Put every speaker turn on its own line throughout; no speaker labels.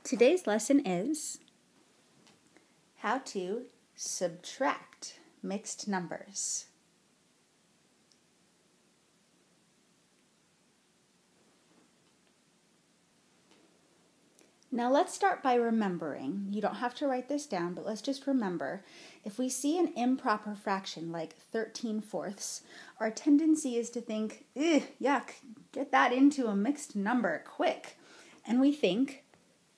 Today's lesson is how to subtract mixed numbers. Now let's start by remembering. You don't have to write this down, but let's just remember. If we see an improper fraction like 13/4, our tendency is to think, yuck, get that into a mixed number quick. And we think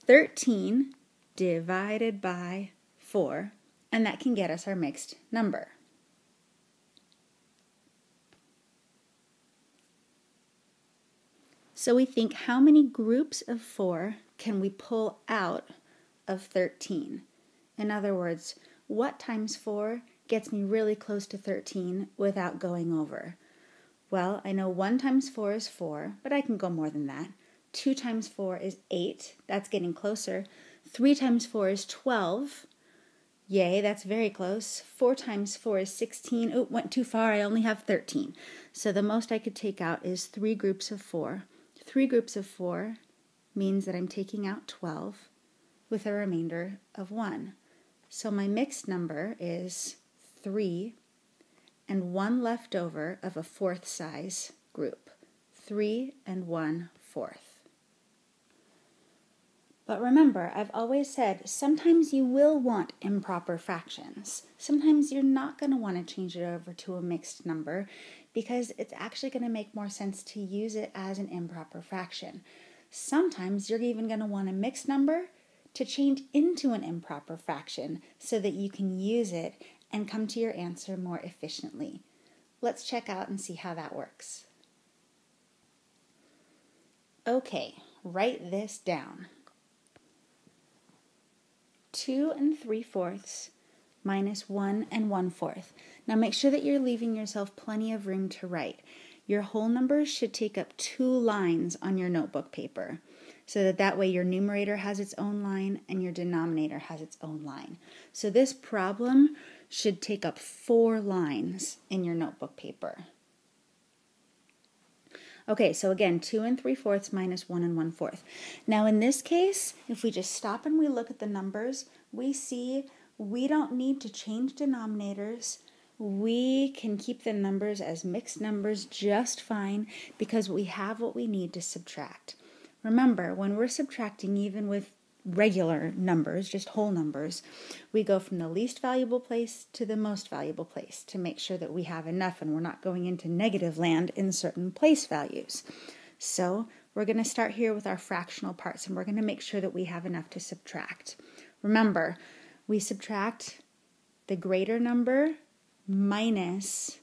13 divided by 4, and that can get us our mixed number. So we think, how many groups of 4 can we pull out of 13? In other words, what times 4 gets me really close to 13 without going over? Well, I know 1 times 4 is 4, but I can go more than that. 2 times 4 is 8. That's getting closer. 3 times 4 is 12. Yay, that's very close. 4 times 4 is 16. Oh, went too far. I only have 13. So the most I could take out is 3 groups of 4. 3 groups of 4 means that I'm taking out 12 with a remainder of 1. So my mixed number is 3 and 1 left over of a 4th size group. 3 and 1/4. But remember, I've always said, sometimes you will want improper fractions. Sometimes you're not going to want to change it over to a mixed number because it's actually going to make more sense to use it as an improper fraction. Sometimes you're even going to want a mixed number to change into an improper fraction so that you can use it and come to your answer more efficiently. Let's check out and see how that works. Okay, write this down. 2 3/4 minus 1 1/4. Now make sure that you're leaving yourself plenty of room to write. Your whole numbers should take up 2 lines on your notebook paper, so that way your numerator has its own line and your denominator has its own line. So this problem should take up 4 lines in your notebook paper. Okay, so again, 2 3/4 minus 1 1/4. Now in this case, if we just stop and we look at the numbers, we see we don't need to change denominators. We can keep the numbers as mixed numbers just fine because we have what we need to subtract. Remember, when we're subtracting even with regular numbers, just whole numbers, we go from the least valuable place to the most valuable place to make sure that we have enough and we're not going into negative land in certain place values. So we're going to start here with our fractional parts and we're going to make sure that we have enough to subtract. Remember, we subtract the greater number minus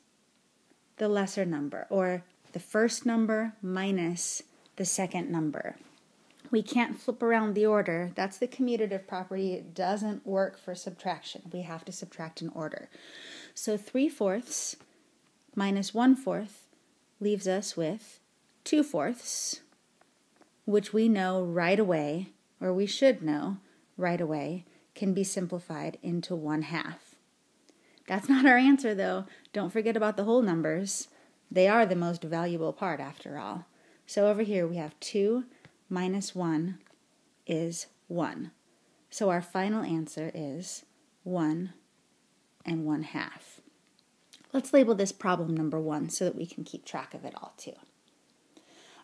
the lesser number, or the first number minus the second number. We can't flip around the order. That's the commutative property. It doesn't work for subtraction. We have to subtract in order. So 3/4 minus 1/4 leaves us with 2/4, which we know right away, or we should know right away, can be simplified into 1/2. That's not our answer though. Don't forget about the whole numbers. They are the most valuable part after all. So over here we have 2 minus 1 is 1. So our final answer is 1 1/2. Let's label this problem number 1 so that we can keep track of it all too.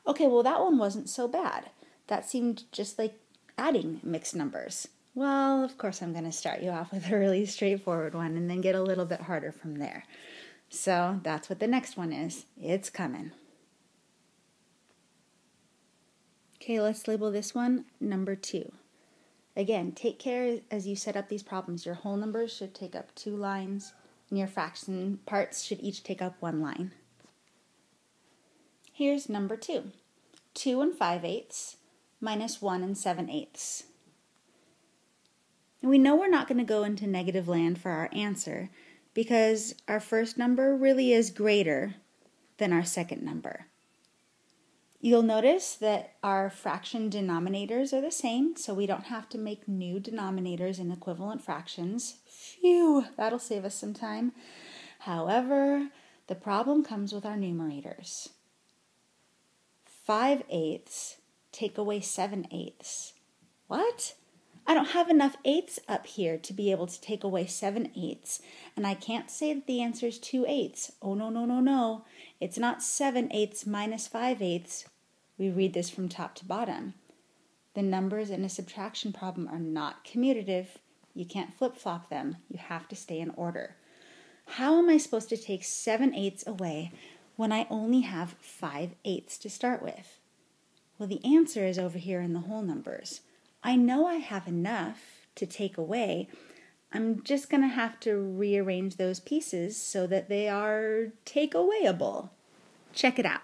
Okay, well that one wasn't so bad. That seemed just like adding mixed numbers. Well, of course I'm going to start you off with a really straightforward one and then get a little bit harder from there. So that's what the next one is. It's coming. Okay, let's label this one number 2. Again, take care as you set up these problems. Your whole numbers should take up 2 lines, and your fraction parts should each take up 1 line. Here's number 2. 2 5/8 minus 1 7/8. And we know we're not going to go into negative land for our answer because our first number really is greater than our second number. You'll notice that our fraction denominators are the same, so we don't have to make new denominators in equivalent fractions. Phew, that'll save us some time. However, the problem comes with our numerators. 5/8 take away 7/8. what? I don't have enough eighths up here to be able to take away 7/8, and I can't say that the answer is 2/8. Oh, no, no, no, no. It's not 7/8 minus 5/8. We read this from top to bottom. The numbers in a subtraction problem are not commutative. You can't flip-flop them. You have to stay in order. How am I supposed to take 7/8 away when I only have 5/8 to start with? Well, the answer is over here in the whole numbers. I know I have enough to take away. I'm just going to have to rearrange those pieces so that they are take-awayable. Check it out.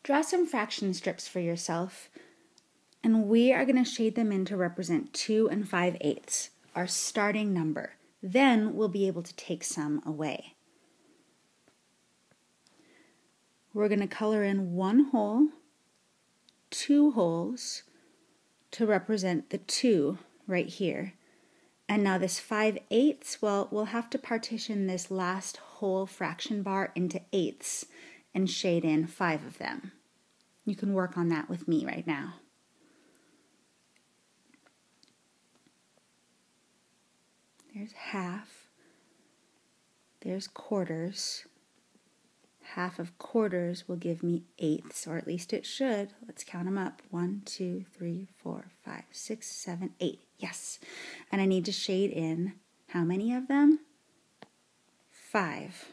Draw some fraction strips for yourself, and we are going to shade them in to represent 2 and 5/8, our starting number. Then we'll be able to take some away. We're going to color in 1 hole, 2 holes, to represent the 2 right here. And now this 5/8, well, we'll have to partition this last whole fraction bar into eighths and shade in 5 of them. You can work on that with me right now. There's half. There's quarters. Half of quarters will give me eighths, or at least it should. Let's count them up. 1, 2, 3, 4, 5, 6, 7, 8. Yes. And I need to shade in how many of them? 5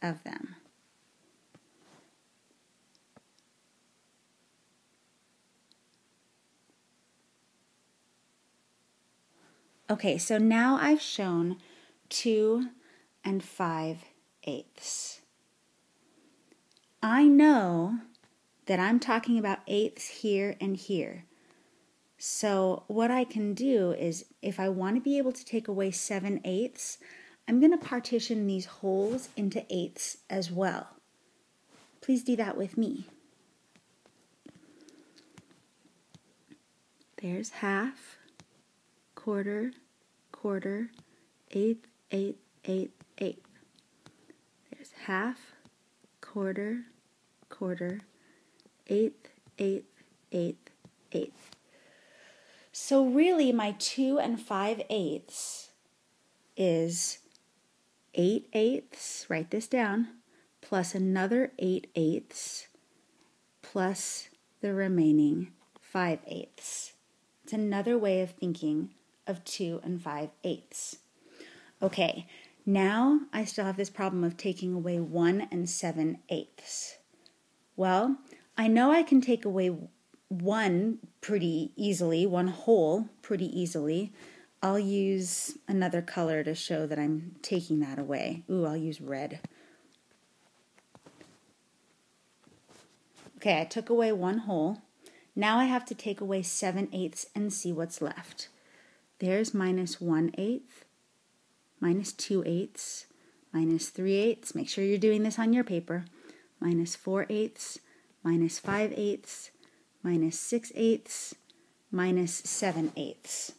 of them. Okay, so now I've shown 2 and 5/8. I know that I'm talking about eighths here and here. So what I can do is, if I want to be able to take away 7/8, I'm going to partition these holes into eighths as well. Please do that with me. There's half, quarter, quarter, eighth, eighth, eighth, eighth. There's half, quarter, quarter, eighth, eighth, eighth, eighth. So really my 2 and 5/8 is 8/8, write this down, plus another 8/8 plus the remaining 5/8. It's another way of thinking of 2 and 5/8. Okay, now I still have this problem of taking away 1 and 7/8. Well, I know I can take away 1 pretty easily, 1 whole pretty easily. I'll use another color to show that I'm taking that away. Ooh, I'll use red. Okay, I took away 1 whole. Now I have to take away 7/8 and see what's left. There's minus 1/8, minus 2/8, minus 3/8. Make sure you're doing this on your paper. Minus 4/8, minus 5/8, minus 6/8, minus 7/8.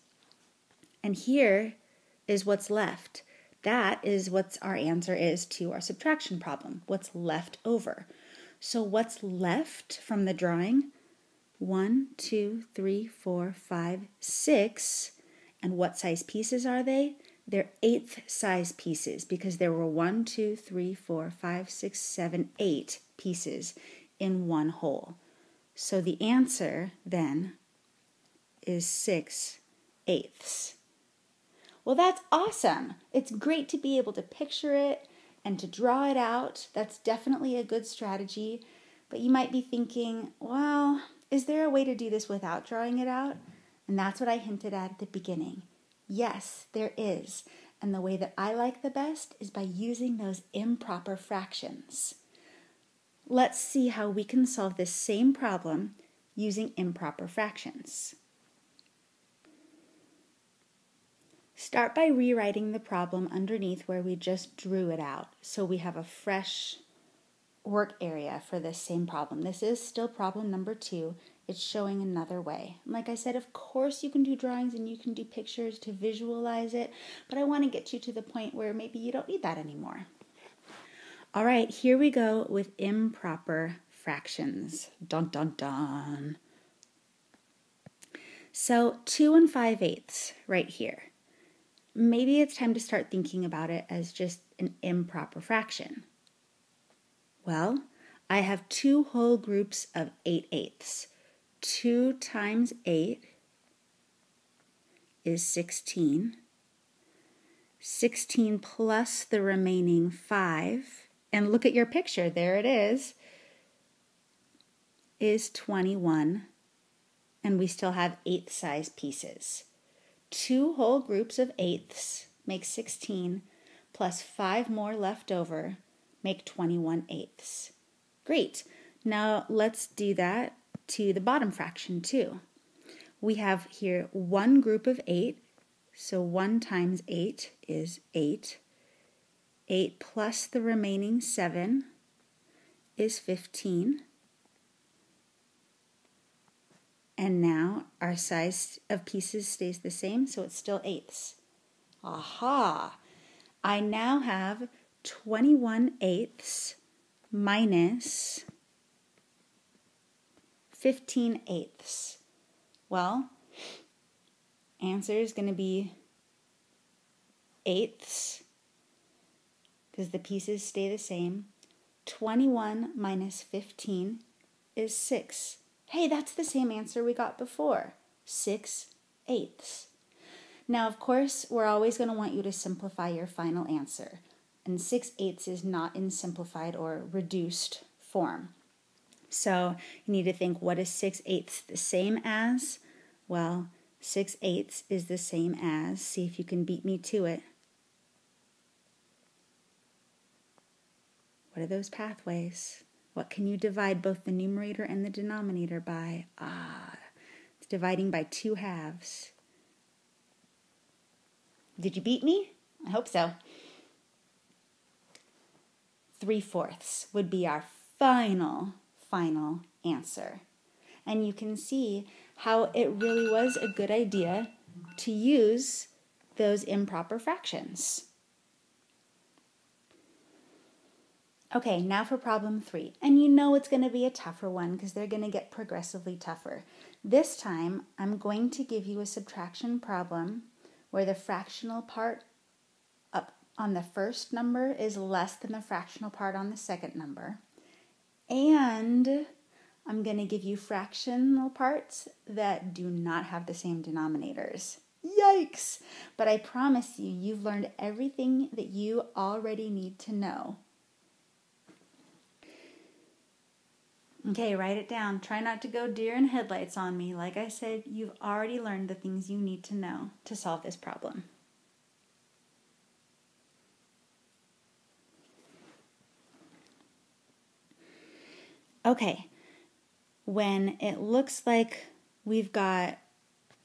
And here is what's left. That is what our answer is to our subtraction problem. What's left over. So what's left from the drawing? 1, 2, 3, 4, 5, 6. And what size pieces are they? They're eighth size pieces because there were 1, 2, 3, 4, 5, 6, 7, 8 pieces in 1 whole. So the answer then is 6/8. Well, that's awesome. It's great to be able to picture it and to draw it out. That's definitely a good strategy. But you might be thinking, well, is there a way to do this without drawing it out? And that's what I hinted at the beginning. Yes, there is. And the way that I like the best is by using those improper fractions. Let's see how we can solve this same problem using improper fractions. Start by rewriting the problem underneath where we just drew it out, so we have a fresh work area for this same problem. This is still problem number 2. It's showing another way. Like I said, of course you can do drawings and you can do pictures to visualize it, but I want to get you to the point where maybe you don't need that anymore. All right, here we go with improper fractions. Dun, dun, dun. So 2 and 5/8 right here. Maybe it's time to start thinking about it as just an improper fraction. Well, I have two whole groups of 8/8. 2 times 8 is 16. 16 plus the remaining 5, and look at your picture, there it is 21, and we still have 8th size pieces. Two whole groups of 8ths make 16, plus 5 more left over make 21/8. Great. Now let's do that to the bottom fraction too. We have here one group of 8, so 1 times 8 is 8. 8 plus the remaining 7 is 15. And now our size of pieces stays the same, so it's still 8ths. Aha! I now have 21/8 minus 15/8. Well, answer is going to be 8ths because the pieces stay the same. 21 minus 15 is 6. Hey, that's the same answer we got before, 6/8. Now, of course, we're always going to want you to simplify your final answer. And 6/8 is not in simplified or reduced form. So you need to think, what is 6/8 the same as? Well, 6/8 is the same as, see if you can beat me to it. What are those pathways? What can you divide both the numerator and the denominator by? It's dividing by 2 halves. Did you beat me? I hope so. 3/4 would be our final answer. And you can see how it really was a good idea to use those improper fractions. Okay, now for problem 3. And you know it's going to be a tougher one because they're going to get progressively tougher. This time, I'm going to give you a subtraction problem where the fractional part up on the first number is less than the fractional part on the second number. And I'm going to give you fractional parts that do not have the same denominators. Yikes! But I promise you, you've learned everything that you already need to know. Okay, write it down. Try not to go deer in headlights on me. Like I said, you've already learned the things you need to know to solve this problem. Okay, when it looks like we've got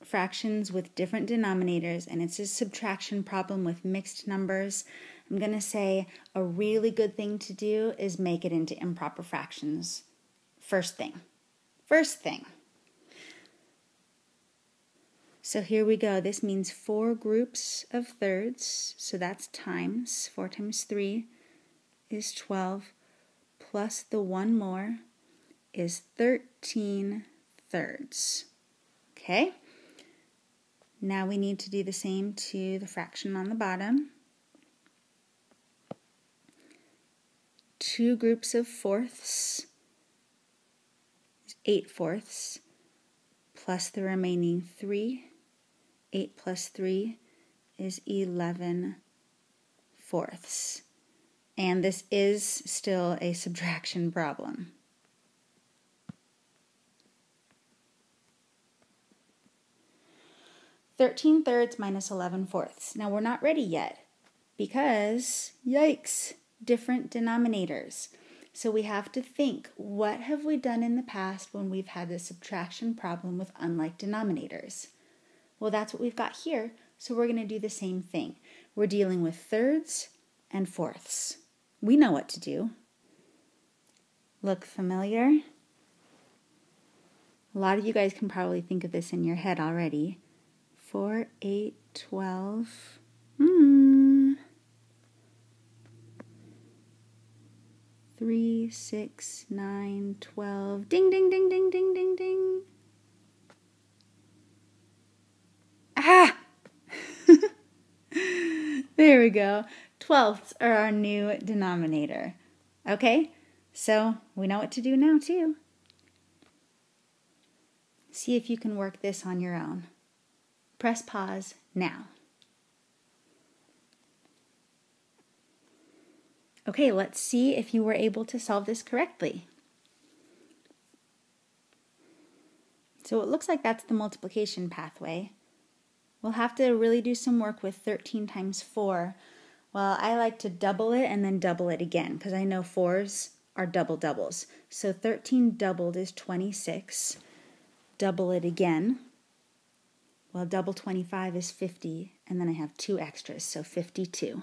fractions with different denominators and it's a subtraction problem with mixed numbers, I'm going to say a really good thing to do is make it into improper fractions. First thing. So here we go. This means 4 groups of thirds. So that's times. 4 times 3 is 12. Plus the 1 more is 13 thirds. Okay? Now we need to do the same to the fraction on the bottom. 2 groups of fourths. 8/4 plus the remaining 3. 8 plus 3 is 11/4. And this is still a subtraction problem. "13 thirds minus 11/4. Now we're not ready yet because, yikes, different denominators. So we have to think, what have we done in the past when we've had the subtraction problem with unlike denominators? Well, that's what we've got here, so we're going to do the same thing. We're dealing with thirds and fourths. We know what to do. Look familiar? A lot of you guys can probably think of this in your head already. 4, 8, 12. 3, 6, 9, 12. Ding, ding, ding, ding, ding, ding, ding. There we go. 12ths are our new denominator. Okay, so we know what to do now too. See if you can work this on your own. Press pause now. Okay, let's see if you were able to solve this correctly. So it looks like that's the multiplication pathway. We'll have to really do some work with 13 times 4. Well, I like to double it and then double it again because I know 4s are double doubles. So 13 doubled is 26. Double it again. Well, double 25 is 50, and then I have 2 extras, so 52.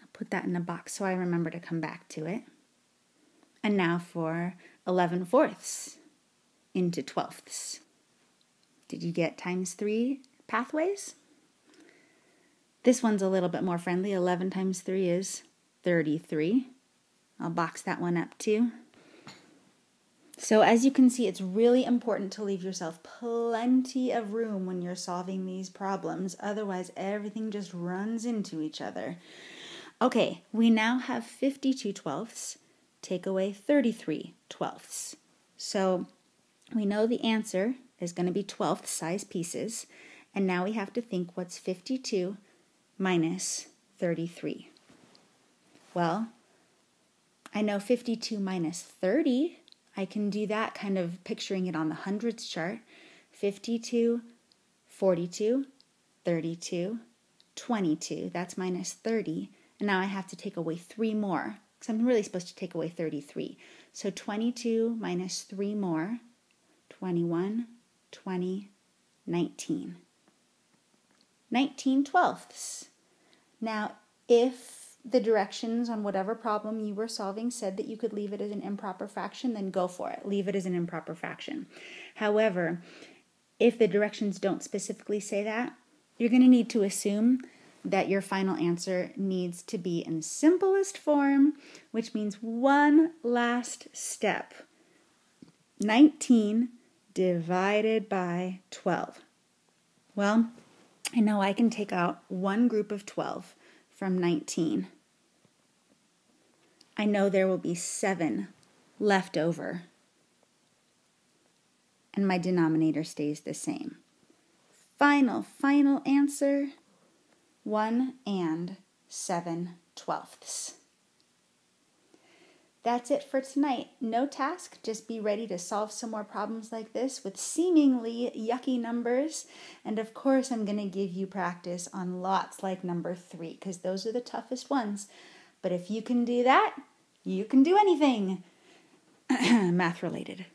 I'll put that in a box so I remember to come back to it. And now for 11/4 into 12ths. Did you get times 3 pathways? This one's a little bit more friendly. 11 times 3 is 33. I'll box that one up too. So as you can see, it's really important to leave yourself plenty of room when you're solving these problems. Otherwise, everything just runs into each other. Okay, we now have 52 twelfths. Take away 33 twelfths. So we know the answer is going to be 12th size pieces. And now we have to think, what's 52 minus 33? Well, I know 52 minus 30. I can do that kind of picturing it on the hundreds chart. 52, 42, 32, 22. That's minus 30. And now I have to take away 3 more because I'm really supposed to take away 33. So 22 minus 3 more, 21, 20, 19. 19 twelfths. Now, if the directions on whatever problem you were solving said that you could leave it as an improper fraction, then go for it. Leave it as an improper fraction. However, if the directions don't specifically say that, you're going to need to assume that your final answer needs to be in simplest form, which means one last step. 19 divided by 12. Well, I know I can take out one group of 12 from 19. I know there will be 7 left over, and my denominator stays the same. Final answer, 1 and 7 twelfths. That's it for tonight. No task, just be ready to solve some more problems like this with seemingly yucky numbers. And of course, I'm going to give you practice on lots like number 3, because those are the toughest ones. But if you can do that, you can do anything math related.